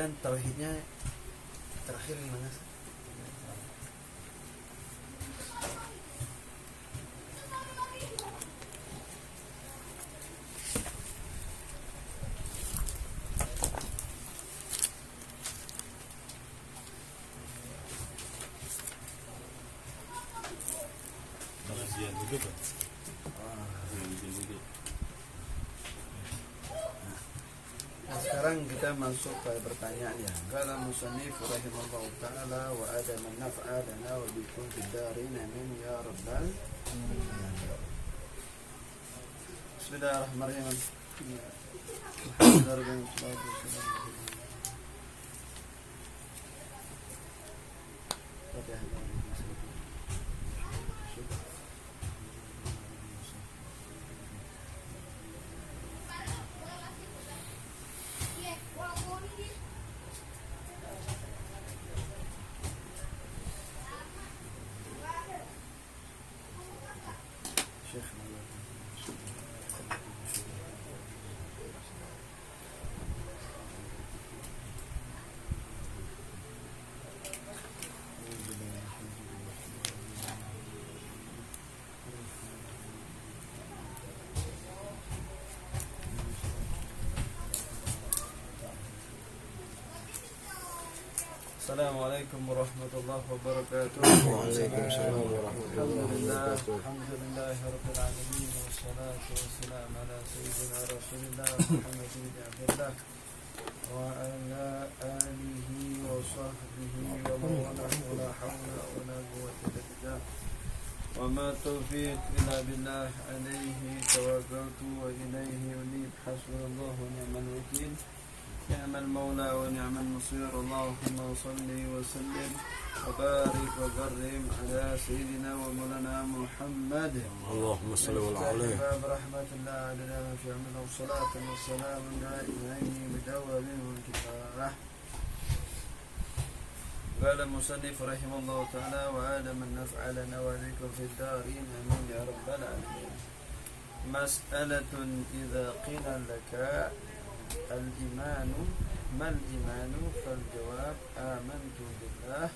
kemudian tauhidnya terakhir gimana? Nah, sekarang kita masuk ke pertanyaan ya. Qala musannif rahimahullah ta'ala wa adama naf'a lana wa bikum fid darin amin ya rabbal alamin. Bismillahirrahmanirrahim. Assalamualaikum warahmatullahi wabarakatuh. Waalaikumsalam warahmatullahi wabarakatuh. Alhamdulillahirabbil alamin wassalatu wassalamu ala sayyidina Rasulillah Muhammad bin Abdullah wa ala alihi wa sahbihi wa man walahu la hawla wa la quwwata illa billah. Wa ma taufiq illa billah alayhi tawakkaltu wa ilayhi unib. Hasbunallahu wa ni'mal wakeel. نعم المولى ونعم النصير. اللهم صل وسلم وبارك وكرم على سيدنا ومولانا محمد اللهم صل عليه باب رحمة الله علينا في عمل الصلاة والسلام دائمين بدوام والكفاية. قال المصنف رحمه الله تعالى وآدم النفع لنا وذكر في الدارين آمين يا رب العالمين. مسألة إذا قيل لك الإيمان ما الإيمان فالجواب آمنت بالله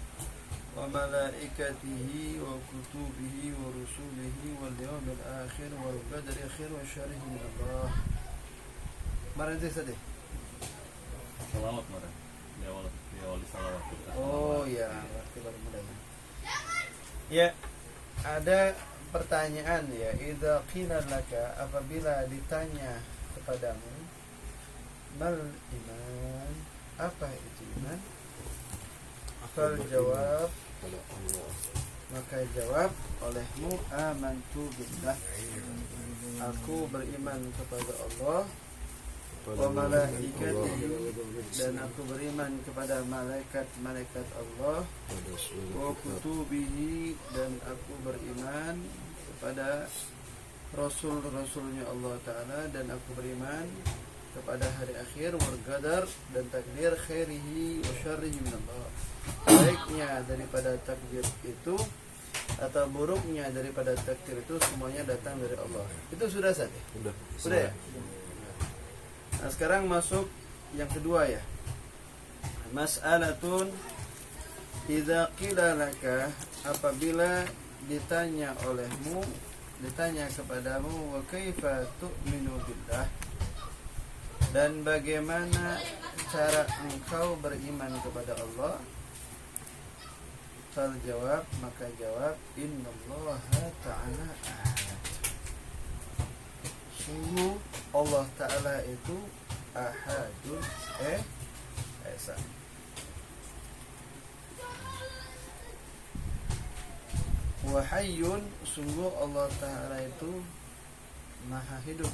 وملائكته وكتبه ورسله واليوم الآخر والقدر خير وشر من الله. Kemarin itu tadi. Salawat kemarin. Di awal salawat. Oh ya, berarti baru mulai. Ya, ada pertanyaan ya. Idza qila laka, apabila ditanya kepadamu, mal iman, apa itu iman? Fal jawab, maka jawab olehmu amantu billah, aku beriman kepada Allah, wa malaikatihi, dan aku beriman kepada malaikat-malaikat Allah, wa kutubihi, dan aku beriman kepada rasul-rasulnya Allah Ta'ala, dan aku beriman kepada hari akhir, wal qadar, dan takdir, khairihi wa syarrihi minallah, baiknya daripada takdir itu atau buruknya daripada takdir itu semuanya datang dari Allah. Itu sudah saja. Sudah ya? Nah, sekarang masuk yang kedua ya. Mas'alatun idza qila laka, apabila ditanya olehmu, ditanya kepadamu, wa kaifa tu'minu billah, dan bagaimana cara engkau beriman kepada Allah? Fal jawab, maka jawab, innallaha ta'ala ahad, sungguh Allah Ta'ala itu ahadun esa. Wa hayyun, sungguh Allah Ta'ala itu maha hidup.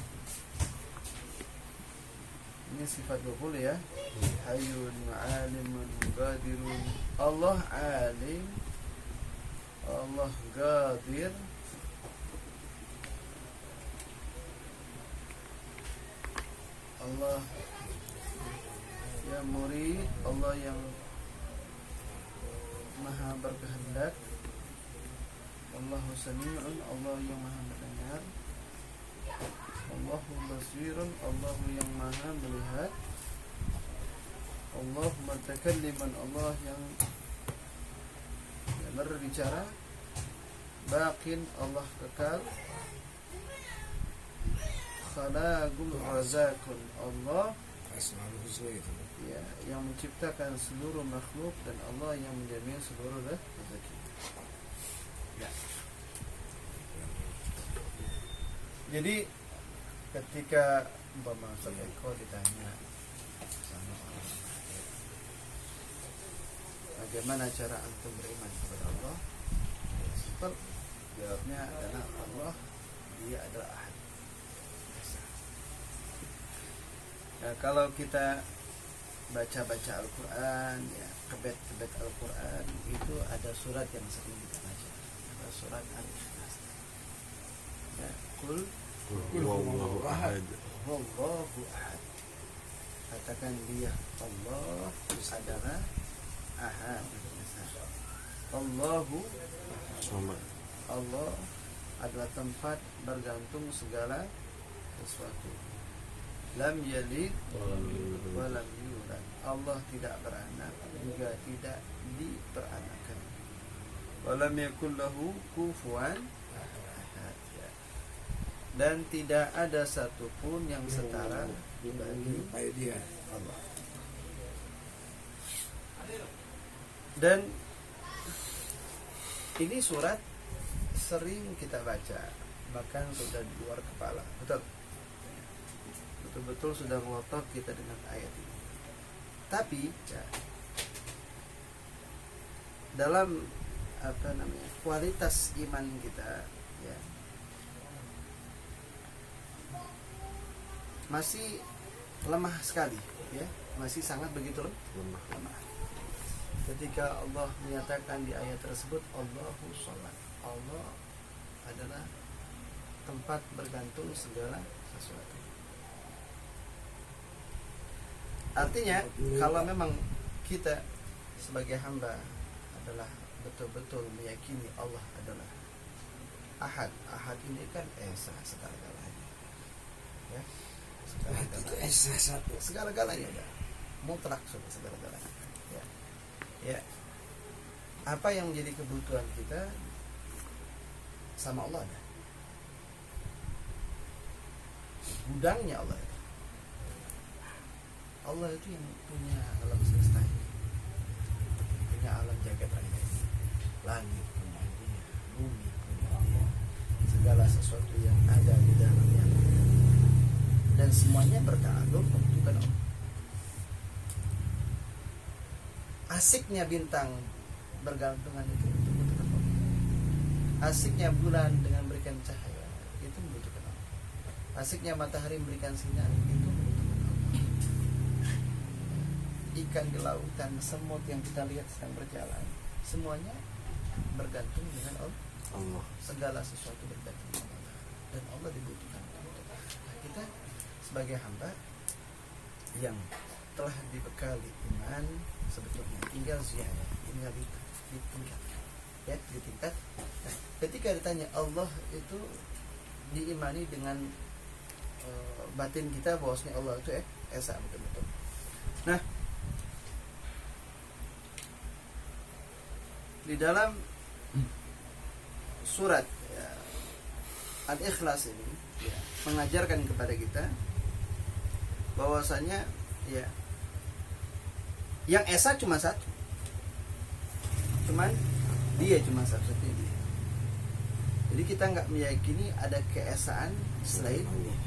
Ini sifat 20 ya. Hayyun, alimun, qadirun. Allah alim, Allah qadir, Allah yang murid, Allah yang maha berkehendak, Allahu sami'un, Allah yang maha mendengar, Allahu basirun, Allah yang maha melihat, Allah mutakalliman, Allah yang berbicara, baqin, Allah kekal, khalaqul razaqun, Allah Asmaul Husna itu. ya yang menciptakan seluruh makhluk, dan Allah yang menjamin seluruh rezeki. Ya. Jadi ketika umpama Eko ditanya sama orang, bagaimana cara antum beriman kepada Allah? Simpel, jawabnya adalah Allah, Dia adalah Ahad. Nah, kalau kita baca-baca Al-Quran, ya kebet-kebet Al-Quran, itu ada surat yang sering kita baca, ada surat Al-Ikhlas. Ya, Qul Wallahu ahad. Wallahu ahad. Katakan Dia Allah adalah Ahad. Allahu, Sama. Allah adalah tempat bergantung segala sesuatu. Lam yalid wa lam yulad. Allah tidak beranak, juga tidak diperanakan. Wa lam yakul lahu kufuwan ahad. Dan tidak ada satupun yang setara bagi Dia. Allah. Dan ini surat sering kita baca, bahkan sudah di luar kepala, betul-betul sudah ngotot kita dengan ayat ini. Tapi ya, dalam kualitas iman kita, ya, masih lemah sekali, ya, masih sangat begitu lemah. Ketika Allah menyatakan di ayat tersebut, Allahu Shamad, Allah adalah tempat bergantung segala sesuatu. Artinya, kalau memang kita sebagai hamba adalah betul-betul meyakini Allah adalah Ahad. Ahad ini kan esa segala-galanya, ya, segala-galanya. Esa satu. Segala-galanya ya, mutlak sudah segala-galanya. Ya, apa yang menjadi kebutuhan kita sama Allah ada. Gudangnya Allah itu. Allah itu yang punya alam semesta ini, punya alam jagat raya ini. Langit punya Dia, bumi punya Dia, segala sesuatu yang ada di dalamnya, dan semuanya bertakluk membutuhkan Allah. Asiknya bintang bergantungan itu membutuhkan Allah. Asiknya bulan dengan memberikan cahaya itu membutuhkan Allah. Asiknya matahari memberikan sinar itu membutuhkan Allah. Ikan di lautan, semut yang kita lihat sedang berjalan, semuanya bergantung dengan Allah. Segala sesuatu bergantung dengan Allah, dan Allah dibutuhkan. Nah, kita sebagai hamba yang telah dibekali iman, sebetulnya tinggal ziyadah, tinggal ditingkatkan, ya, ditingkat. Nah, ketika ditanya Allah itu diimani dengan batin kita bahwasanya Allah itu esa betul-betul. Nah, di dalam surat, ya, Al-Ikhlas ini, ya, mengajarkan kepada kita bahwasanya, ya, yang esa cuma satu, cuman Dia cuma satu-satunya Dia. Jadi kita nggak meyakini ada keesaan selain Dia.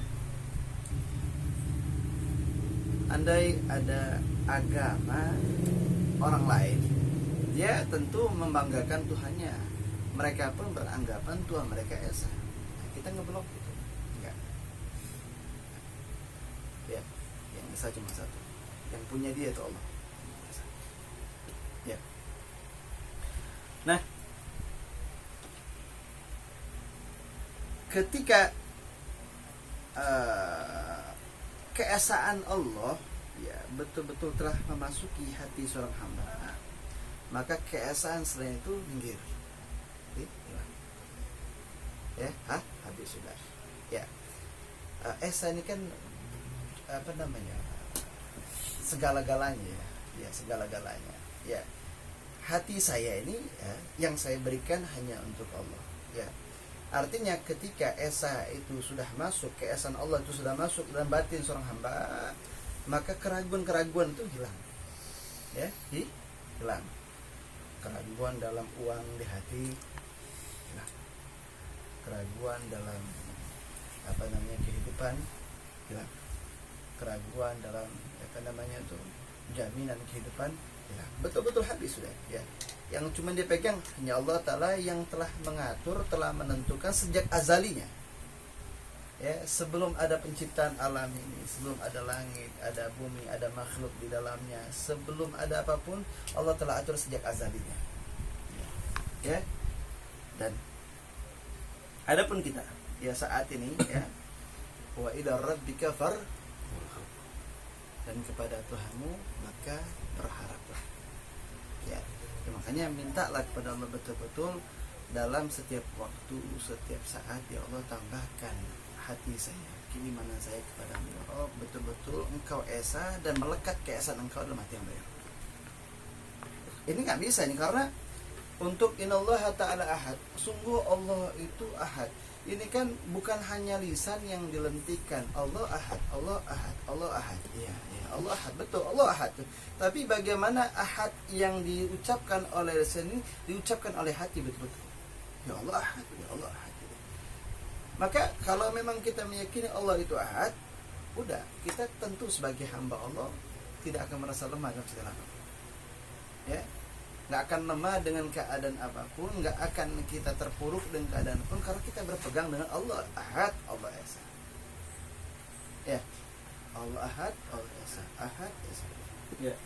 Andai ada agama orang lain, dia tentu membanggakan Tuhannya. Mereka pun beranggapan Tuhan mereka esa. Nah, kita ngeblok itu, enggak. Ya, yang esa cuma satu, yang punya Dia itu Allah. Ya. Nah, ketika keesaan Allah, ya, betul-betul telah memasuki hati seorang hamba, maka keesaan selain itu minggir. Ya, habis sudah. Ya, esa ini kan segala-galanya, ya. ya segala-galanya. Ya, hati saya ini ya, yang saya berikan hanya untuk Allah. Ya, artinya ketika esa itu sudah masuk, keesaan Allah itu sudah masuk dalam batin seorang hamba, maka keraguan-keraguan itu hilang. Ya, hilang. Keraguan dalam uang di hati hilang. Keraguan dalam kehidupan hilang. Keraguan dalam itu jaminan kehidupan hilang. Betul-betul habis sudah ya. Yang cuma dia pegang hanya Allah Ta'ala yang telah mengatur, telah menentukan sejak azalinya. Ya, sebelum ada penciptaan alam ini, sebelum ada langit, ada bumi, ada makhluk di dalamnya, sebelum ada apapun, Allah telah atur sejak azalinya. Ya. Dan adapun kita ya saat ini ya, wa ila rabbika far, dan kepada Tuhanmu maka berharaplah. Ya, makanya mintalah kepada Allah betul-betul dalam setiap waktu, setiap saat. Ya Allah, tambahkan hati saya, keimanan saya kepadamu. Ya Allah, betul-betul Engkau esa dan melekat keesaan Engkau dalam hati hamba. Ini nggak bisa nih, karena untuk innallaha ta'ala ahad, sungguh Allah itu ahad. Ini kan bukan hanya lisan yang dilentikan, Allah ahad, Allah ahad, Allah ahad. Ya, Allah ahad, betul, Allah ahad. Tapi bagaimana ahad yang diucapkan oleh lisan ini diucapkan oleh hati betul-betul. Ya Allah ahad, ya Allah ahad. Maka kalau memang kita meyakini Allah itu ahad, udah, kita tentu sebagai hamba Allah tidak akan merasa lemah dalam segala hal. Ya, nggak akan lemah dengan keadaan apapun, nggak akan kita terpuruk dengan keadaan apapun, karena kita berpegang dengan Allah ahad, Allah esa. Ya, Allah ahad, Allah esa, ahad esa. Ya,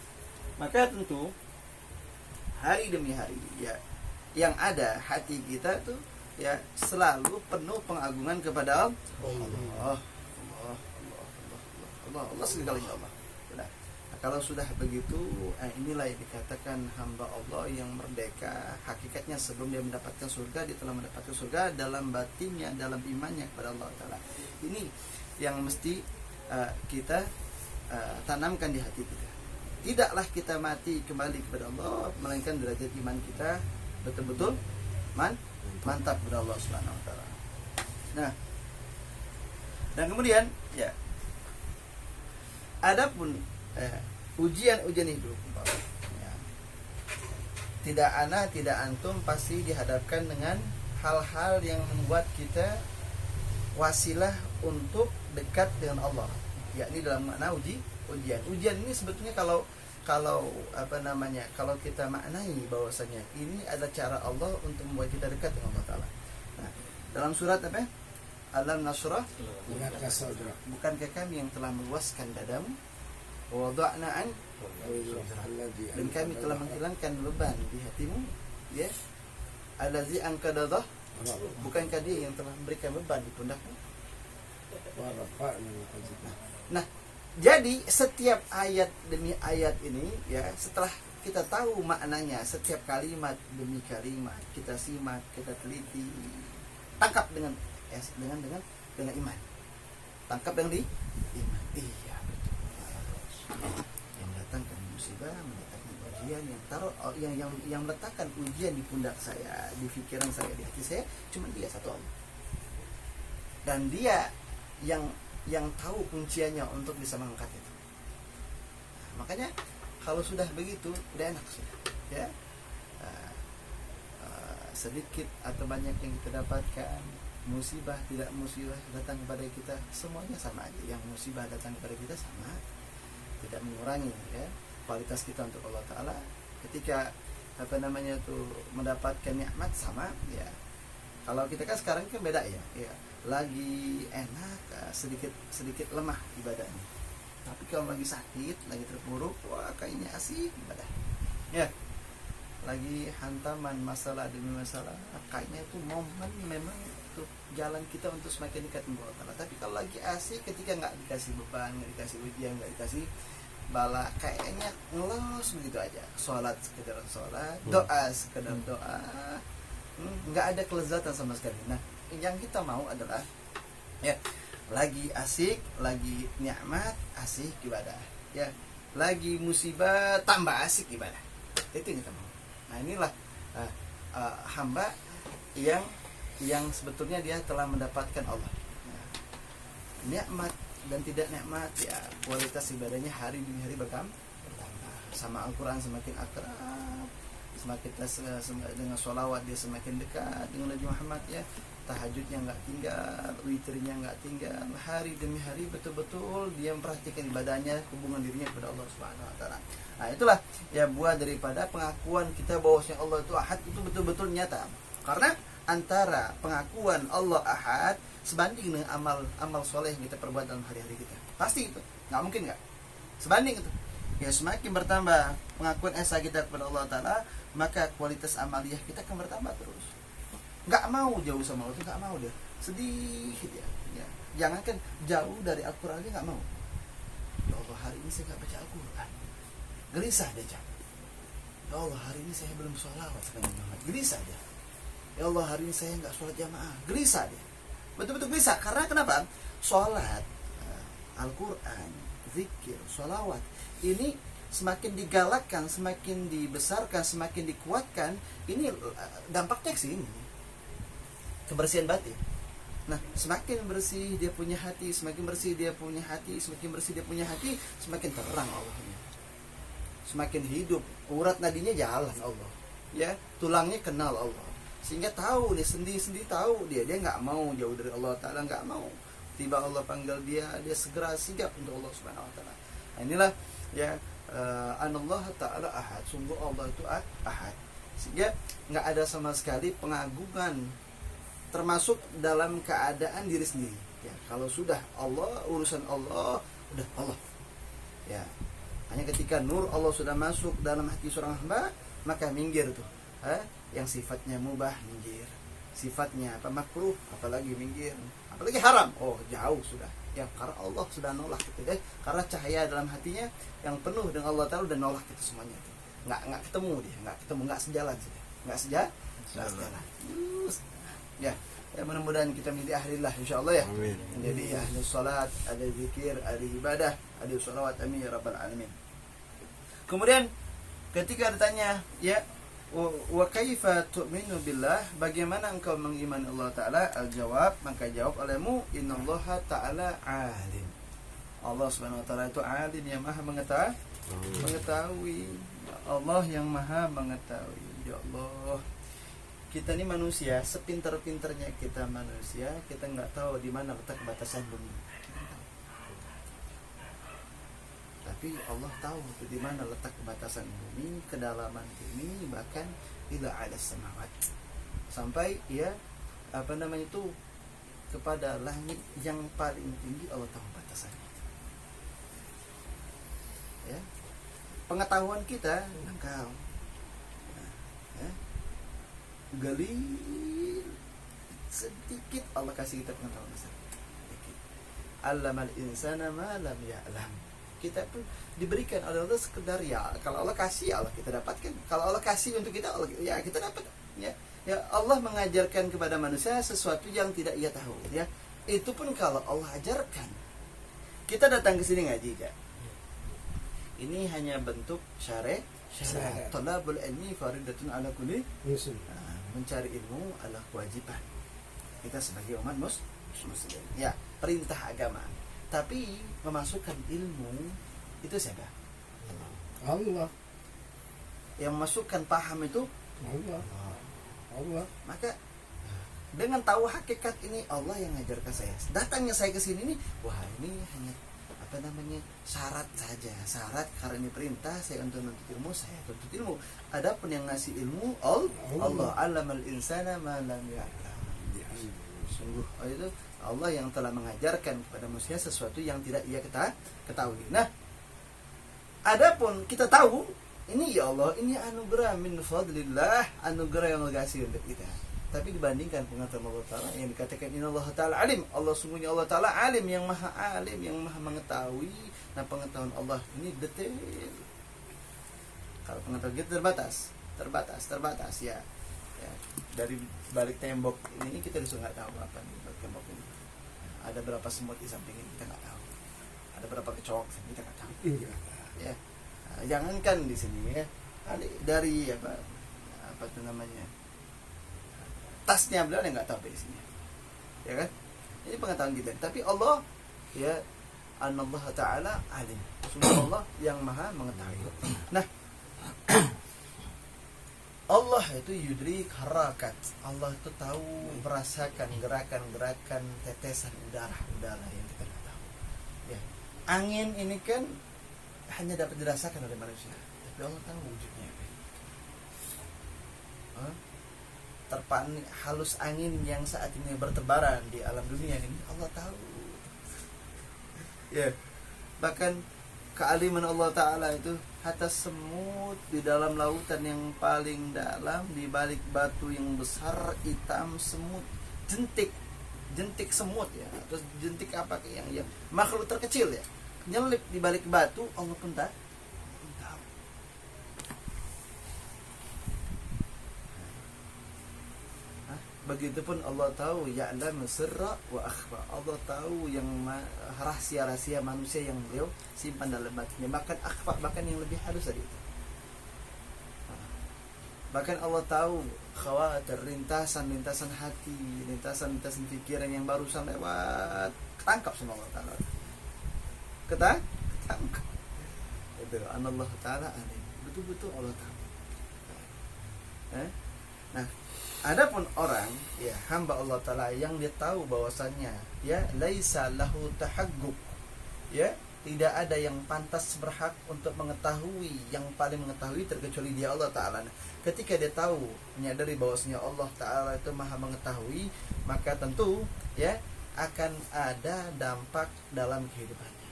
maka tentu hari demi hari ya, yang ada hati kita tuh ya selalu penuh pengagungan kepada Allah, Allah segalanya Allah. Kalau sudah begitu, inilah yang dikatakan hamba Allah yang merdeka. Hakikatnya sebelum dia mendapatkan surga, dia telah mendapatkan surga dalam batinnya, dalam imannya kepada Allah Ta'ala. Ini yang mesti kita tanamkan di hati kita. Tidaklah kita mati kembali kepada Allah, melainkan derajat iman kita betul-betul mantap kepada Allah Subhanahu Wa Ta'ala. Nah, dan kemudian ya, adapun ujian-ujian hidup ya, tidak antum pasti dihadapkan dengan hal-hal yang membuat kita wasilah untuk dekat dengan Allah, yakni dalam makna ujian ini sebetulnya kalau kalau kita maknai bahwasanya ini adalah cara Allah untuk membuat kita dekat dengan Allah Ta'ala. Nah, dalam surat apa? Alam Nasrah, bukankah kami yang telah meluaskan dadamu, wada'na an, dan kami telah menghilangkan beban di hatimu, ya, allazi angkadadah, bukankah dia yang telah memberikan beban di pundakmu. Nah, jadi setiap ayat demi ayat ini ya, setelah kita tahu maknanya, setiap kalimat demi kalimat kita simak, kita teliti, tangkap dengan iman, tangkap dengan iman. Iya, betul. Yang mendatangkan musibah, mendatangkan ujian, yang meletakkan ujian di pundak saya, di pikiran saya, di hati saya, cuma dia satu Allah. Dan dia yang tahu kunciannya untuk bisa mengangkat itu. Nah, makanya kalau sudah begitu udah enak sudah, ya. Sedikit atau banyak yang kita dapatkan, musibah tidak musibah datang kepada kita, semuanya sama aja. Yang musibah datang kepada kita sama, tidak mengurangi ya kualitas kita untuk Allah Ta'ala. Ketika mendapatkan nikmat sama ya. Kalau kita kan sekarang kan beda ya, lagi enak, sedikit lemah ibadahnya. Tapi kalau lagi sakit, lagi terpuruk, wah kayaknya asik ibadah. Ya, lagi hantaman masalah demi masalah, kayaknya itu momen memang untuk jalan kita untuk semakin dekat dengan Allah Ta'ala. Tapi kalau lagi asik, ketika nggak dikasih beban, nggak dikasih ujian, nggak dikasih bala, kayaknya ngelos begitu aja. Sholat sekedar sholat, doa sekedar doa, nggak ada kelezatan sama sekali. Nah, yang kita mau adalah ya lagi asik, lagi nikmat, asik ibadah. Ya, lagi musibah tambah asik ibadah. Itu yang kita mau. Nah inilah hamba yang sebetulnya dia telah mendapatkan Allah. Nah, nikmat dan tidak nikmat ya kualitas ibadahnya hari demi hari bertambah. Sama Al-Quran semakin akrab, semakin dengan sholawat dia semakin dekat dengan Nabi Muhammad ya. Tahajudnya nggak tinggal, witirnya nggak tinggal, hari demi hari betul-betul dia memperhatikan ibadahnya, hubungan dirinya kepada Allah Subhanahu Wa Taala. Nah itulah ya buah daripada pengakuan kita bahwasanya Allah itu Ahad itu betul-betul nyata. Karena antara pengakuan Allah Ahad sebanding dengan amal soleh yang kita perbuat dalam hari-hari kita. Pasti itu, nggak mungkin nggak. Sebanding itu. Ya semakin bertambah pengakuan esa kita kepada Allah Taala, maka kualitas amaliyah kita akan bertambah terus. Nggak mau jauh sama Allah itu, nggak mau dia, sedih dia. Ya. Jangankan jauh dari Al-Quran dia nggak mau. Ya Allah hari ini saya nggak baca Al-Quran, gelisah dia jauh. Ya Allah hari ini saya belum sholawat sekarang Muhammad, gelisah dia. Ya Allah hari ini saya nggak sholat jamaah, gelisah dia. Betul-betul gelisah. Karena kenapa? Sholat, Al-Quran, zikir, sholawat ini semakin digalakkan, semakin dibesarkan, semakin dikuatkan. Ini dampaknya ke sini, kebersihan batin. Nah, semakin bersih dia punya hati, semakin bersih dia punya hati, semakin bersih dia punya hati, semakin terang Allahnya. Semakin hidup, urat nadinya jalan Allah. Ya, tulangnya kenal Allah. Sehingga tahu dia sendi-sendi tahu dia nggak mau jauh dari Allah Taala, nggak mau. Tiba Allah panggil dia segera sigap untuk Allah Subhanahu Wa Taala. Nah, inilah ya Allah Taala Ahad, sungguh Allah itu Ahad. Sehingga nggak ada sama sekali pengagungan termasuk dalam keadaan diri sendiri. Ya, kalau sudah Allah, urusan Allah, udah Allah. Ya, hanya ketika nur Allah sudah masuk dalam hati seorang hamba, maka minggir tuh. Yang sifatnya mubah minggir, sifatnya makruh, apalagi minggir, apalagi haram, oh jauh sudah. Ya karena Allah sudah nolak gitu deh. Karena cahaya dalam hatinya yang penuh dengan Allah Taala dan nolak itu semuanya itu. Nggak ketemu dia, nggak sejalan sudah, nggak sejalan. Ya, mudah-mudahan kita menjadi ahlilah insyaallah ya. Amin. Menjadi ahli salat, ahli zikir, ahli ibadah, ahli sholawat, amin ya rabbal alamin. Kemudian ketika ditanya ya wa kaifa tu'minu billah, bagaimana engkau mengimani Allah Ta'ala? Al-jawab, maka jawab olehmu, innallaha ta'ala alim. Allah Subhanahu Wa Ta'ala itu alim, yang maha mengetahui. Allah yang maha mengetahui. Ya Allah, kita ini manusia, sepintar-pintarnya kita manusia, kita nggak tahu di mana letak batasan bumi. Tapi Allah tahu di mana letak batasan bumi, kedalaman bumi, bahkan ila ala samawat. Sampai ya itu kepada langit yang paling tinggi Allah tahu batasannya. Ya. Pengetahuan kita dangkal. Ya. Galil sedikit Allah kasih kita pengetahuan besar. Sedikit. Allamal insana ma lam ya'lam. Kita pun diberikan oleh Allah sekedar ya, kalau Allah kasih ya Allah kita dapatkan, kalau Allah kasih untuk kita Allah, ya kita dapat ya. Ya Allah mengajarkan kepada manusia sesuatu yang tidak ia tahu ya. Itu pun kalau Allah ajarkan. Kita datang ke sini ngaji kan. Ini hanya bentuk syariat. Talabul ilmi faridatun ala kulli muslim. Mencari ilmu adalah kewajiban kita sebagai umat muslim. Ya, perintah agama. Tapi memasukkan ilmu itu siapa? Allah. Yang memasukkan paham itu Allah. Maka dengan tahu hakikat ini Allah yang ngajarkan saya. Datangnya saya ke sini nih, wah ini hanya syarat saja. Syarat karena ini perintah saya untuk menuntut ilmu, saya tuntut ilmu. Adapun yang ngasih ilmu Allah. Allamal insana ma lam ya'lam. Sungguh itu Allah yang telah mengajarkan kepada manusia sesuatu yang tidak ia ketahui. Nah, adapun kita tahu ini ya Allah, ini anugerah min fadlillah, anugerah yang Allah kasih untuk kita. Tapi dibandingkan pengetahuan Allah Ta'ala yang dikatakan innallaha ta'ala alim, Allah sungguhnya Allah Ta'ala alim, yang maha alim, yang maha mengetahui. Nah, pengetahuan Allah ini detail. Kalau pengetahuan kita terbatas ya. Dari balik tembok ini kita bisa nggak tahu apa nih balik tembok ini. Ada berapa semut di samping ini kita nggak tahu. Ada berapa kecoak kita nggak tahu. ya. Jangankan di sini ya, dari apa itu namanya, tasnya beliau yang nggak tahu isinya, ya kan? Ini pengetahuan kita. Tapi Allah ya, Allah Ta'ala alim. Sungguh Allah yang maha mengetahui. Nah, Allah itu yudrik harakat. Allah itu tahu, merasakan gerakan-gerakan tetesan udara yang kita tidak tahu. Ya. Angin ini kan hanya dapat dirasakan oleh manusia, tapi Allah tahu wujudnya. Terpaan halus angin yang saat ini bertebaran di alam dunia ini, Allah tahu. Ya. Bahkan kealiman Allah Ta'ala itu, hatta semut di dalam lautan yang paling dalam, di balik batu yang besar hitam, semut jentik semut ya, atau jentik apa yang makhluk terkecil ya, nyelip di balik batu, Allah pun tahu. Begitupun Allah tahu ya'lamu sirra wa akhfa. Allah tahu yang rahasia-rahasia manusia yang beliau simpan dalam hatinya, bahkan akhfa, bahkan yang lebih halus dari itu. Bahkan Allah tahu khawatir, lintasan hati, lintasan pikiran yang barusan lewat, ketangkap sama Allah Ta'ala. Ketangkap. Itu Allah Ta'ala alim. Betul-betul Allah tahu. Nah, adapun orang ya, hamba Allah Ta'ala yang dia tahu bahwasannya ya laisa lahu tahagguk, ya tidak ada yang pantas berhak untuk mengetahui, yang paling mengetahui terkecuali dia Allah Ta'ala. Nah, ketika dia tahu, menyadari bahwasanya Allah Ta'ala itu maha mengetahui, maka tentu ya akan ada dampak dalam kehidupannya.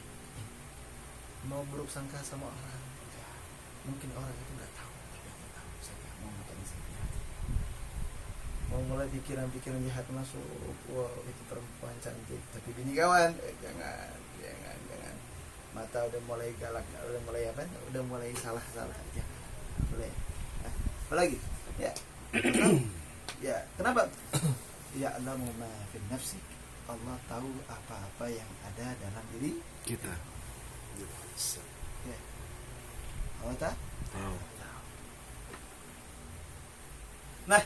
Mau buruk sangka sama orang ya, mungkin orang itu nggak tahu, tapi Allah tahu. Saya mau ngapain saya, mau mulai pikiran-pikiran jahat masuk, wow itu perempuan cantik tapi bini kawan, jangan mata udah mulai galak, udah mulai apa, udah mulai salah jangan boleh. Apalagi ya ya kenapa ya Allah ma fi nafsi, Allah tahu apa-apa yang ada dalam diri kita. Ya. Allah tahu. Nah,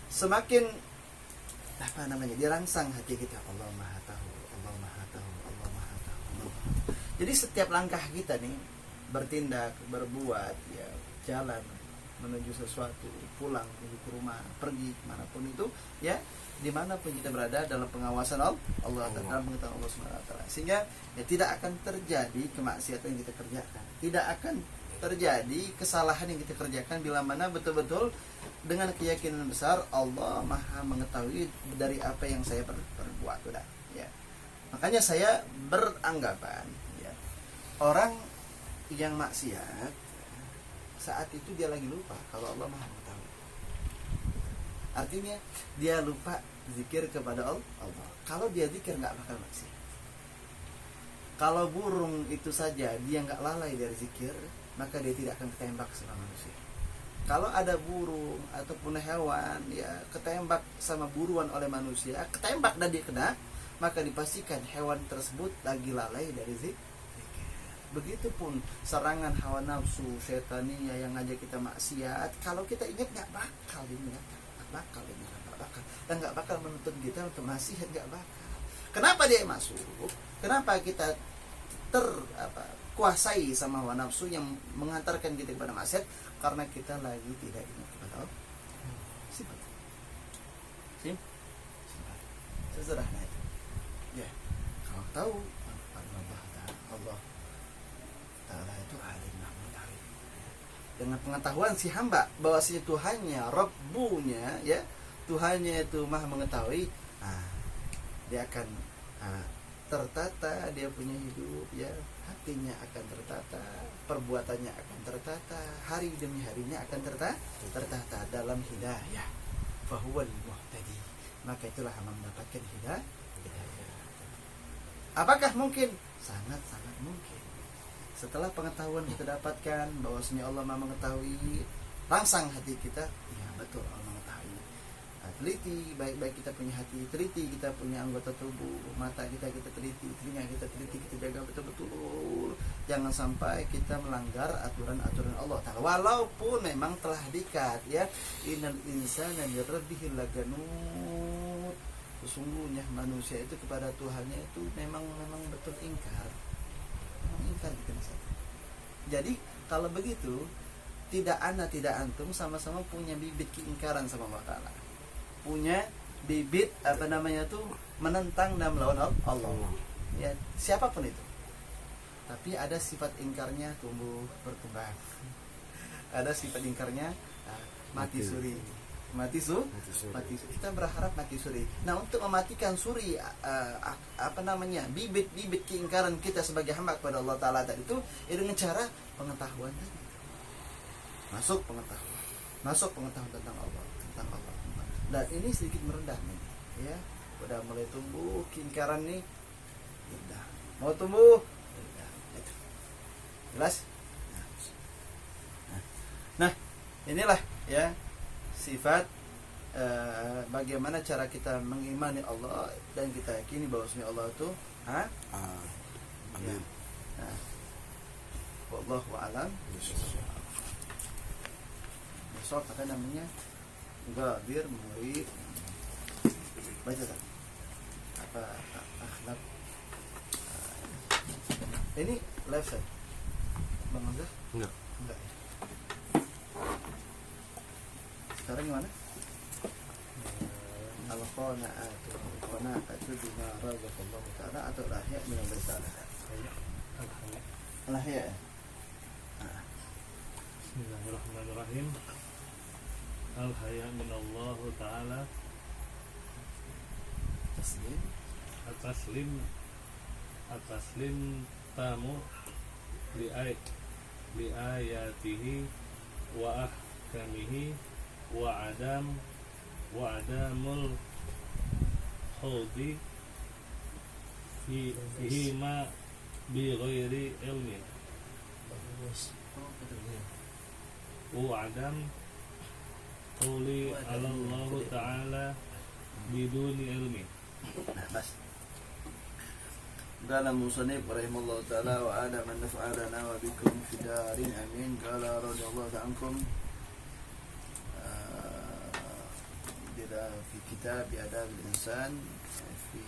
semakin apa namanya dirangsang hati kita, Allah maha tahu, Allah maha tahu, Allah maha tahu, Allah maha tahu. Jadi setiap langkah kita nih, bertindak, berbuat, ya jalan menuju sesuatu, pulang menuju ke rumah, pergi kemanapun itu, ya dimanapun kita berada dalam pengawasan Allah, dalam pengetahuan Allah SWT. Sehingga ya tidak akan terjadi kemaksiatan yang kita kerjakan, tidak akan terjadi kesalahan yang kita kerjakan bila mana betul-betul dengan keyakinan besar Allah maha mengetahui dari apa yang saya berbuat. Udah ya, makanya saya beranggapan ya, orang yang maksiat saat itu dia lagi lupa kalau Allah maha mengetahui. Artinya dia lupa zikir kepada Allah. Kalau dia zikir nggak bakal maksiat. Kalau burung itu saja dia nggak lalai dari zikir, maka dia tidak akan ketembak sama manusia. Kalau ada burung ataupun hewan ya ketembak sama buruan oleh manusia, ketembak dan dia kena, maka dipastikan hewan tersebut lagi lalai dari zikir. Begitupun serangan hawa nafsu syaitannya yang ngajak kita maksiat, kalau kita ingat nggak bakal diingatkan, nggak bakal dan nggak bakal menuntut kita untuk maksiat, nggak bakal. Kenapa dia masuk? Kenapa kita kuasai sama hawa nafsu yang mengantarkan kita kepada maksiat? Karena kita lagi tidak ingat kepada Allah. Simpat. Sesederhana itu. Ya, kalau tahu Allah Ta'ala itu alim mengetahui. Dengan pengetahuan si hamba bahwa si Tuhannya, Rabbunya, ya Tuhannya itu maha mengetahui, dia akan tertata, dia punya hidup, ya hatinya akan tertata, perbuatannya akan tertata, hari demi harinya akan tertata dalam hidayah. Fahuwal muhtadi, maka itulah yang mendapatkan hidayah. Apakah mungkin? Sangat-sangat mungkin. Setelah pengetahuan kita dapatkan bahwasanya Allah maha mengetahui, rangsang hati kita, ya betul Allah mengetahui. teliti, baik-baik kita punya hati teliti, kita punya anggota tubuh, mata kita teliti, telinga kita teliti, kita jaga betul-betul jangan sampai kita melanggar aturan-aturan Allah Ta'ala walaupun memang telah dikat ya, innal insana lirabbihil laganut, sesungguhnya manusia itu kepada Tuhannya itu memang betul ingkar gitu. Jadi kalau begitu tidak ana tidak antum sama-sama punya bibit keingkaran sama Allah Ta'ala, punya bibit menentang dan melawan Allah ya, siapapun itu, tapi ada sifat ingkarnya tumbuh berkembang, ada sifat ingkarnya mati suri. Kita berharap mati suri. Nah, untuk mematikan suri bibit keingkaran kita sebagai hamba kepada Allah Ta'ala tadi itu dengan cara pengetahuan tadi, masuk pengetahuan tentang Allah. Dan ini sedikit meredah nih ya, udah mulai tumbuh keingkaran nih, udah mau tumbuh udah. Jelas. Nah inilah ya sifat bagaimana cara kita mengimani Allah dan kita yakini bahwasanya Allah itu amin. Nah, wallahu a'lam. Besok Gadir murid baca tak? Akhlak ini live set Bang Hamzah? Enggak ya? Sekarang gimana? Al-qana'atu bima razaqallahu ta'ala atau lahya min al-risalah? Lahya. Bismillahirrahmanirrahim. Al-haya minallah ta'ala, At-taslim tamu li'ayatihi wa ahkamihi wa adamul khawdi fihi ma bi ghairi ilmin wa adam quli ala Allah Ta'ala biduni ilmi. Nah, bas. Qala musannif rahimahullah ta'ala wa ada man naf'alana wa bikum fidarin amin. Qala radhiyallahu ankum bila fi kitab adab al-insan fi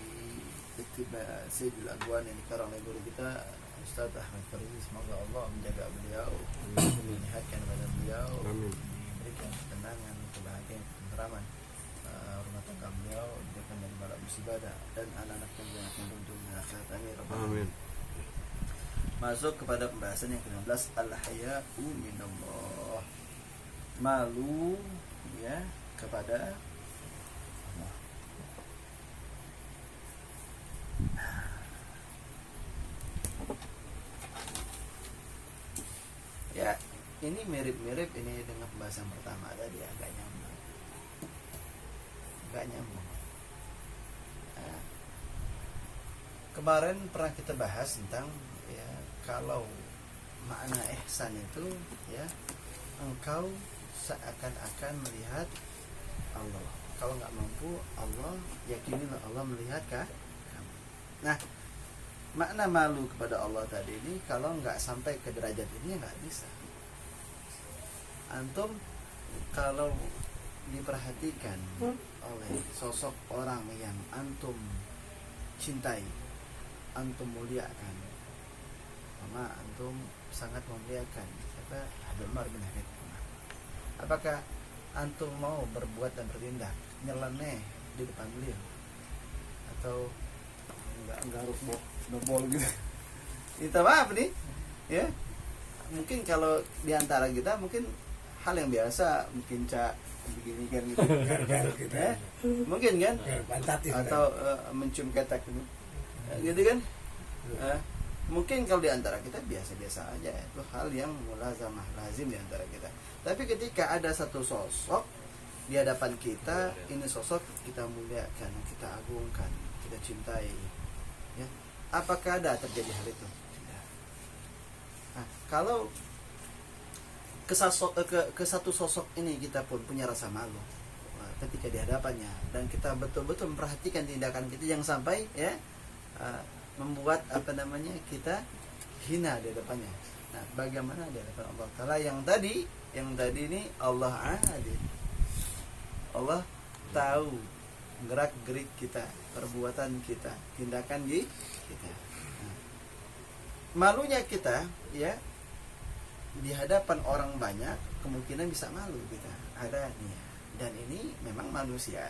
ittiba Sayyidul Aqwan yang dikarang oleh guru kita Ustaz Ahmad Farizi, semoga Allah menjaga beliau, menyehatkan badan beliau, memberikan ketenangan, kebahagiaan, ketenteraman rumah tangga beliau, dijauhkan dari bala musibah dan anak-anak yang akan beruntung di akhirat. Amin. Masuk kepada pembahasan yang ke-16, al-haya'u minallah, malu ya kepada Allah. Ya, ini mirip-mirip ini dengan pembahasan pertama tadi, agak nyambung. Nah, kemarin pernah kita bahas tentang ya, kalau makna ihsan itu ya, engkau seakan-akan melihat Allah. Kalau nggak mampu Allah, yakinilah Allah melihat kamu. Nah, makna malu kepada Allah tadi ini kalau nggak sampai ke derajat ini nggak bisa. Antum kalau diperhatikan oleh sosok orang yang antum cintai, antum muliakan, mama antum sangat memuliakan, siapa? Habib Umar bin Habib. Apakah antum mau berbuat dan bertindak nyeleneh di depan beliau, atau enggak harus bol gitu? Kita maaf nih, ya. Mungkin kalau diantara kita mungkin hal yang biasa, mungkin begini kan gitu, ya? Mungkin kan, atau mencium ketek gitu kan, mungkin kalau diantara kita biasa-biasa aja, itu hal yang mulazamah lazim diantara kita. Tapi ketika ada satu sosok di hadapan kita, ini sosok kita muliakan, kita agungkan, kita cintai, ya, apakah ada terjadi hal itu? Tidak. Nah, kalau ke satu sosok ini kita pun punya rasa malu, ketika di hadapannya, dan kita betul-betul memperhatikan tindakan kita yang sampai ya membuat kita hina di hadapannya. Nah, bagaimana di hadapan Allah Ta'ala yang tadi ini Allah adil. Allah tahu gerak-gerik kita, perbuatan kita, tindakan kita. Nah, malunya kita ya di hadapan orang banyak, kemungkinan bisa malu kita adanya. Dan ini memang manusia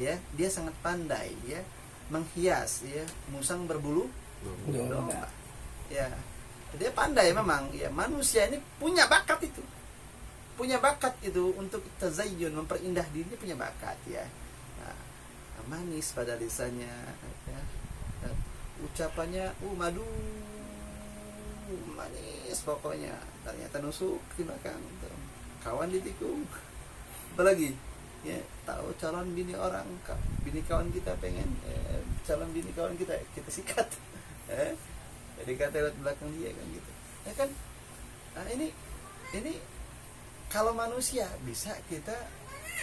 ya, dia sangat pandai ya menghias ya musang berbulu domba. Ya, dia pandai memang ya, manusia ini punya bakat itu. Punya bakat itu untuk tazayyun, memperindah diri, punya bakat ya. Nah, manis pada lisannya ya. Ucapannya madu manis pokoknya, ternyata nusuk di belakang tuh. Kawan ditikung. Apalagi ya, tahu calon bini orang, bini kawan kita pengen calon bini kawan kita sikat. Jadi kata lewat belakang dia kan gitu. Ya kan? Nah, ini kalau manusia bisa kita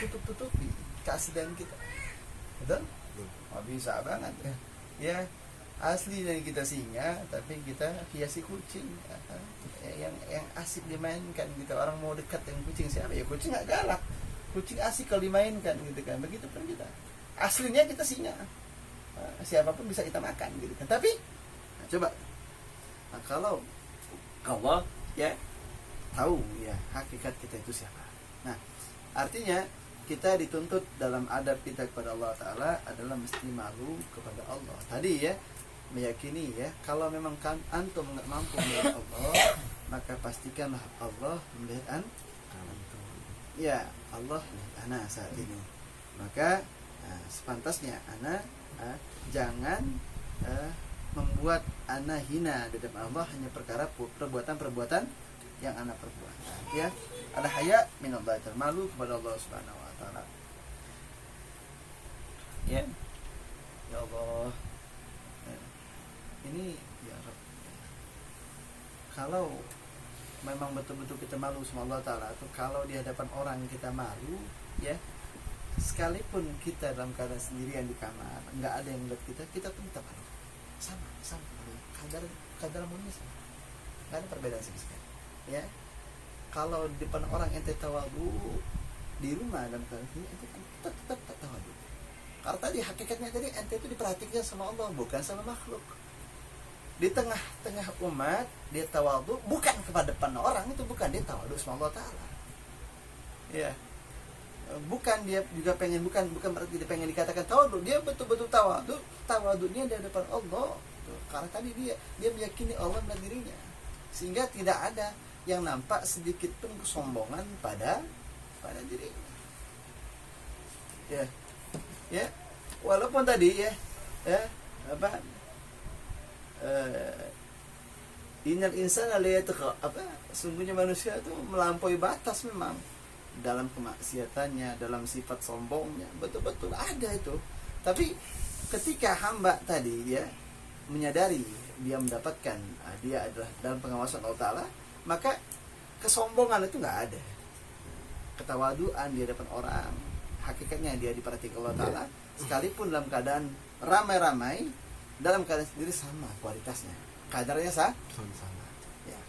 tutup-tutupi keaslian kita. Betul? Bisa banget ya. Ya, asli dari kita singa tapi kita hiasi kucing. Yang asik dimainkan gitu. Orang mau dekat dengan kucing siapa? Ya kucing enggak galak. Kucing asik kalau dimainkan gitu kan. Begitu pun kita. Aslinya kita singa. Siapapun bisa kita makan gitu kan. Tapi coba kalau Allah ya tahu ya hakikat kita itu siapa. Nah, artinya kita dituntut dalam adab kita kepada Allah Ta'ala adalah mesti malu kepada Allah. Tadi ya, meyakini ya, kalau memang antum nggak mampu melihat Allah, maka pastikanlah Allah melihat antum. Ya, Allah melihat ana saat ini. Maka sepantasnya ana jangan membuat ana hina di depan Allah hanya perkara perbuatan-perbuatan yang ana perbuat. Ya, ada haya min Allah, malu kepada Allah Subhanahu wa taala. Ya. Ya Allah. Ini ya Rabb. Kalau memang betul-betul kita malu sama Allah Ta'ala, atau kalau di hadapan orang kita malu ya, sekalipun kita dalam keadaan sendirian di kamar, nggak ada yang melihat kita pun tetap malu. Sama kadar malunya sama, nggak ada perbedaan sama sekali ya. Kalau di depan orang ente tawadu, di rumah dalam keadaan ini ente tetap tawadu, karena tadi hakikatnya tadi ente itu diperhatikan sama Allah, bukan sama makhluk. Di tengah-tengah umat dia tawadu bukan kepada depan orang, itu bukan dia tawadu sama Allah Ta'ala ya. Bukan dia juga pengen, bukan berarti dia pengen dikatakan tawadu, dia betul-betul tawadunya di hadapan Allah gitu. Karena tadi dia meyakini Allah dan dirinya, sehingga tidak ada yang nampak sedikit pun kesombongan pada dirinya ya. Walaupun tadi ya innal insana sungguhnya manusia itu melampaui batas memang dalam kemaksiatannya, dalam sifat sombongnya, betul-betul ada itu. Tapi ketika hamba tadi dia menyadari dia mendapatkan dia adalah dalam pengawasan Allah Ta'ala, maka kesombongan itu nggak ada. Ketawaduan di hadapan orang, hakikatnya dia diperhatikan Allah Ta'ala, sekalipun dalam keadaan ramai-ramai, dalam keadaan sendiri sama kualitasnya, kadarnya sama ya.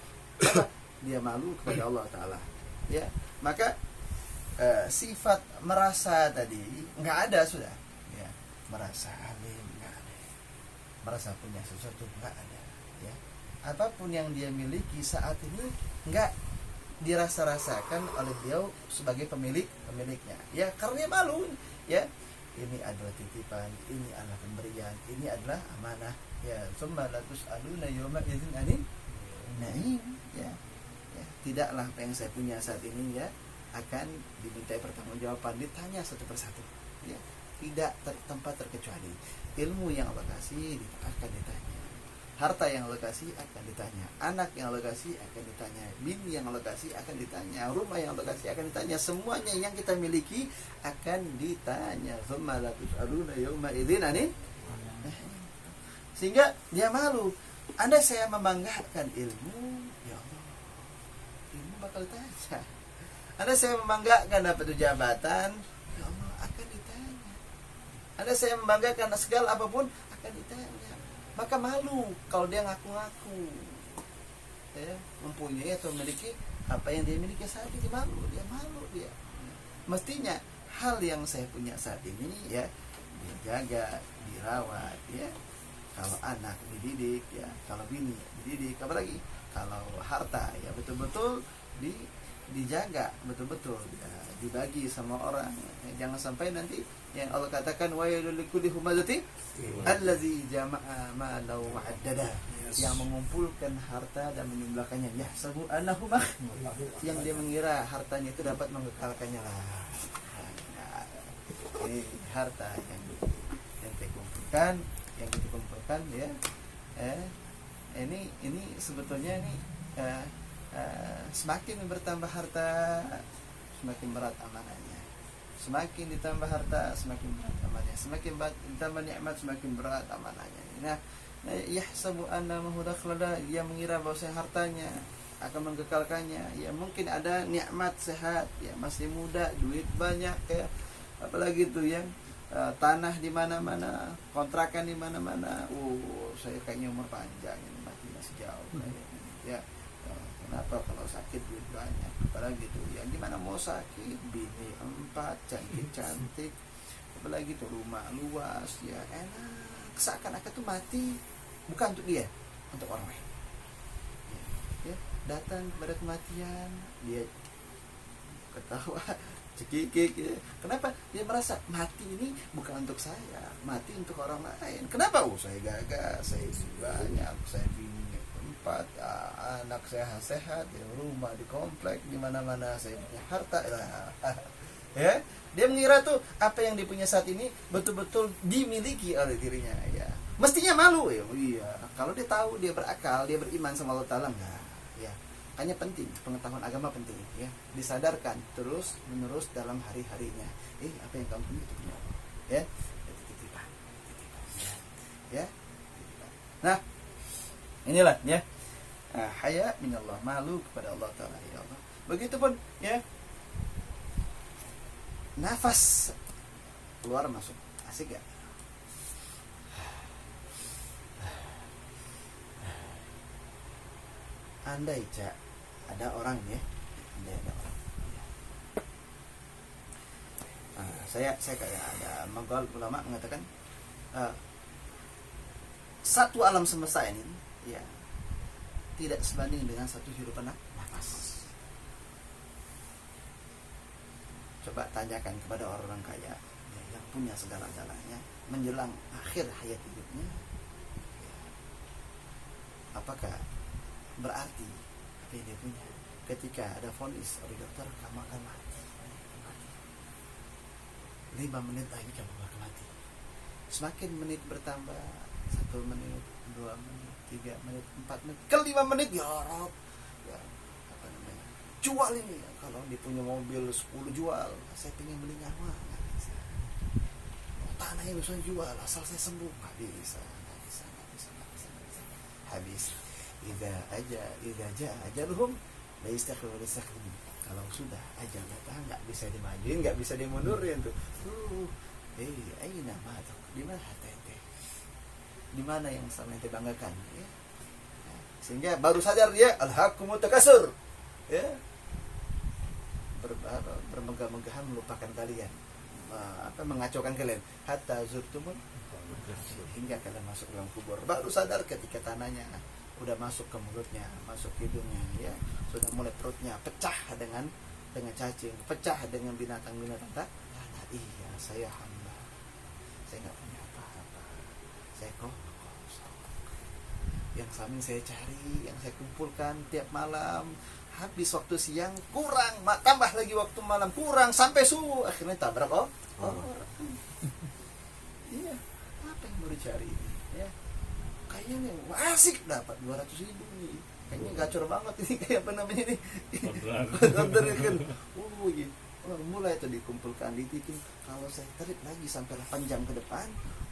Dia malu kepada Allah Ta'ala ya. Maka sifat merasa tadi nggak ada sudah ya. Merasa alim nggak ada, merasa punya sesuatu nggak ada ya. Apapun yang dia miliki saat ini nggak dirasa-rasakan oleh beliau sebagai pemiliknya ya, karena dia malu ya. Ini adalah titipan, ini adalah pemberian, ini adalah amanah ya. Summa la tus'aluna yawma idzin 'anil na'im ya. Tidaklah apa yang saya punya saat ini ya akan dimintai pertanggungjawaban, ditanya satu persatu ya. Tidak tempat terkecuali. Ilmu yang Allah kasih akan ditanya, harta yang Allah kasih akan ditanya, anak yang Allah kasih akan ditanya, bini yang Allah kasih akan ditanya, rumah yang Allah kasih akan ditanya, semuanya yang kita miliki akan ditanya. Tsumma la tus'aluna yawma idzin 'anil. Sehingga dia malu. Andai saya membanggakan ilmu, ya Allah, ilmu bakal ditanya. Andai saya membanggakan dapat jabatan, ya Allah, akan Anda saya membanggakan, segala apapun akan ditanya. Maka malu kalau dia ngaku-ngaku ya, mempunyai atau memiliki apa yang dia miliki saat ini. Malu dia. Mestinya hal yang saya punya saat ini ya dijaga, dirawat ya. Kalau anak dididik ya, kalau bini dididik, apalagi kalau harta ya betul-betul dijaga, betul-betul ya, dibagi sama orang ya. Jangan sampai nanti yang Allah katakan wa yalulikulli humazati allazi jama'a malau wa'addada, yang mengumpulkan harta dan menjumlahkannya, yahsabu annahu yang dia mengira hartanya itu dapat mengekalkannya lah. Nah, ini harta yang dikumpulkan ya. Ini sebetulnya ini semakin bertambah harta semakin berat amanahnya. Semakin ditambah harta semakin berat amanahnya. Semakin ditambah nikmat semakin berat amanahnya. Nah, yahsabu anna mahudakhlada, dia mengira bahwa hartanya akan mengkekalkannya. Ya mungkin ada nikmat sehat, ya masih muda, duit banyak ya. Apalagi itu yang tanah di mana-mana, kontrakan di mana-mana. Saya kayaknya umur panjang ini, mati masih jauh kayaknya. Ya. Kenapa kalau sakit duit banyak? Apalagi itu ya gimana mau sakit, bini 4 cantik, apalagi itu rumah luas ya enak, seakan-akan tuh mati bukan untuk dia, untuk orang lain ya, datang kepada kematian dia ketawa cekikik ya. Kenapa? Dia merasa mati ini bukan untuk saya, mati untuk orang lain. Kenapa? Saya gagah, saya banyak, saya bini 4, anak saya sehat, di rumah, di komplek, di mana-mana saya punya harta ya. Dia mengira tuh apa yang dia punya saat ini betul-betul dimiliki oleh dirinya ya. Mestinya malu ya. Iya, kalau dia tahu, dia berakal, dia beriman sama Allah Ta'ala enggak ya. Hanya penting, pengetahuan agama penting ya. Disadarkan terus menerus dalam hari-harinya. Apa yang kamu punya itu punya Allah ya. Titipan. Ya. Nah, inilah ya, haya minallah, malu kepada Allah Ta'ala ya Allah. Begitupun ya, nafas keluar masuk, asik gak? Andai ada orang ya, ada orang. Saya kayak ada maqal ulama mengatakan satu alam semesta ini ya tidak sebanding dengan satu hirupan nafas. Coba tanyakan kepada orang-orang kaya ya, yang punya segala-galanya menjelang akhir hayat hidupnya ya, apakah berarti apa yang dia punya ketika ada vonis oleh dokter kamu akan mati 5 menit lagi kamu akan mati. Semakin menit bertambah, 1 menit, 2 menit, 3 menit, 4 menit, ke 5 menit ya Rob ya, apa namanya, jual ini ya. Kalau dia punya mobil 10 jual, saya pengen beli nyawa, nggak bisa. Tanahnya bisa jual asal saya sembuh, nggak bisa. Habis idza jaa ajaluhum la yastakhiruna wa la yastakhdimun. Kalau sudah ajal datang nggak bisa dimajuin, nggak bisa dimundurin tuh. Aina matuk, di mana harta ente? Di mana yang sama ente banggakan? Ya. Sehingga baru sadar dia alhaqumut takasur. Ya. Bermegah-megahan melupakan kalian, mengacaukan kalian hatta zurtumul, hingga kalian masuk dalam kubur. Baru sadar ketika tanahnya udah masuk ke mulutnya, masuk hidungnya ya, sudah mulai perutnya pecah dengan cacing, pecah dengan binatang-binatang tanah. Iya, saya hamba, saya nggak punya apa-apa, saya kosong. Yang samping saya cari, yang saya kumpulkan tiap malam, habis waktu siang kurang, tambah lagi waktu malam kurang, sampai subuh akhirnya tabrak iya, apa yang mau dicari ya, kayaknya asik dapat 200.000 nih, kayaknya gacor banget ini, kayak apa namanya ini order kan. Mulai itu dikumpulkan, dititip, kalau saya tarik lagi sampai 8 jam ke depan,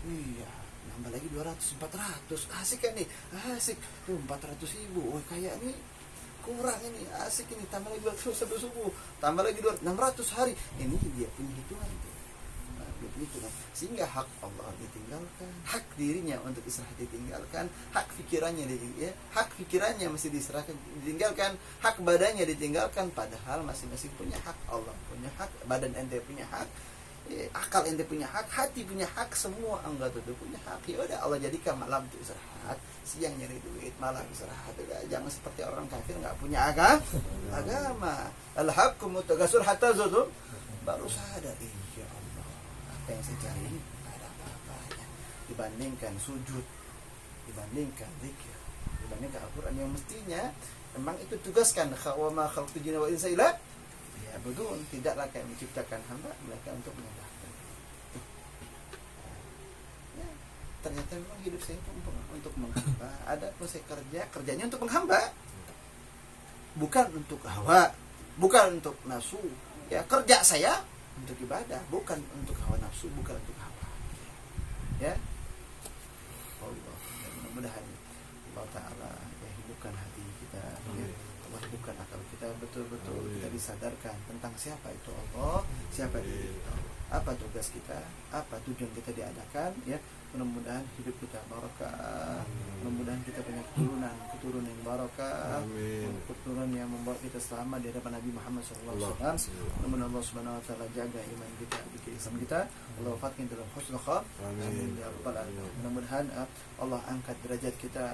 iya nambah lagi 200-400, asik kan nih, asik 400.000, kayak nih kurang ini, asik ini, tambah lagi 200 sampai subuh, tambah lagi 600 hari, ini dia punya hitungan tuh. Nah, dia itu kan. Sehingga hak Allah ditinggalkan, hak dirinya untuk istirahat ditinggalkan, hak pikirannya hak pikirannya mesti diserahkan, ditinggalkan, hak badannya ditinggalkan, padahal masing-masing punya hak. Allah punya hak, badan ente punya hak, akal ente punya hak, hati punya hak, semua anggota itu punya hak. Ya udah, Allah jadikan malam itu istirahat, siang nyari duit, malam istirahat. Udah, jangan seperti orang kafir nggak punya agama. Al-haqqu mutaghasur hatta zutum, baru sadar, ya Allah, apa yang saya cari ini ada apa-apanya dibandingkan sujud, dibandingkan zikir, dibandingkan Al-Quran yang mestinya memang itu tugaskan. Wa ma khalaqtul jinna wal insa illa liya'budun, tidaklah kami menciptakan hamba mereka untuk menyembahkan. Ya, ternyata memang hidup saya itu untuk menghamba. Ada pun saya kerjanya untuk menghamba, bukan untuk hawa, bukan untuk nafsu. Ya, kerja saya untuk ibadah, bukan untuk hawa nafsu, bukan untuk hawa. Ya, Allah, mudah-mudahan Allah Ta'ala ya hidupkan hati kita, ya. Allah hidupkan akal kita, betul-betul kita disadarkan tentang siapa itu Allah, siapa diri kita, apa tugas kita, apa tujuan kita diadakan, ya. Mudah-mudahan hidup kita barokah, mudah-mudahan kita punya keturunan yang barokah, keturunan yang membawa kita selamat di hadapan Nabi Muhammad SAW. Mudah-mudahan Allah Subhanahu Wa Taala jaga iman kita, bikin Islam kita, Allah wafatkan dalam husnul khatimah. Amin ya rabbal alamin. Mudah-mudahan Allah angkat derajat kita,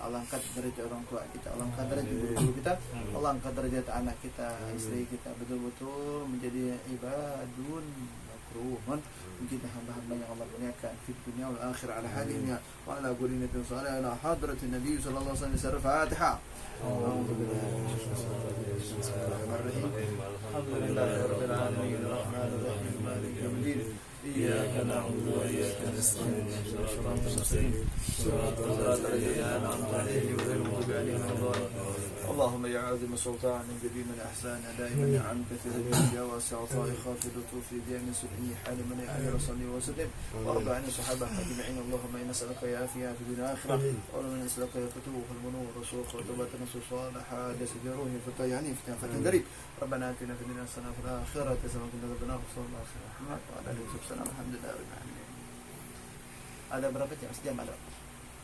Allah angkat derajat orang tua kita, Allah angkat derajat guru kita, Allah angkat derajat anak kita, istri kita, betul-betul menjadi ibadun makrumun, menjadi hamba-hamba yang Allah muliakan di dunia wal akhirah, ala halina wa ala qulinatin salih ala hadratin Nabi sallallahu alaihi wasallam. Al-Fatihah. Alhamdulillahirabbil alamin, arrahmanir rahim, maliki yaumiddin. إياك نعبد وإياك نستعين، اهدنا الصراط المستقيم، صراط الذين أنعمت عليهم غير المغضوب عليهم ولا الضالين. اللهم يا عظيم السلطان جديد من الإحسان دائما نعم كثيرا يا واسع عطاء خافض لطوف دائما سبحانه حال من يحيي وصلي وسلم وارض عن الصحابة أجمعين. اللهم إنا نسألك يا عافية في الدنيا والآخرة، اللهم إنا نسألك يا فتوح المنور والرسوخ وتوبة نصوص صالحة جسد روحي فتيعني فتنة فتنقريب. ربنا آتنا في الدنيا حسنة وفي الآخرة حسنة وقنا عذاب النار. صلى الله عليه وسلم وعلى آله وصحبه. Alhamdulillah. Ada berapa jam? Sejam ada.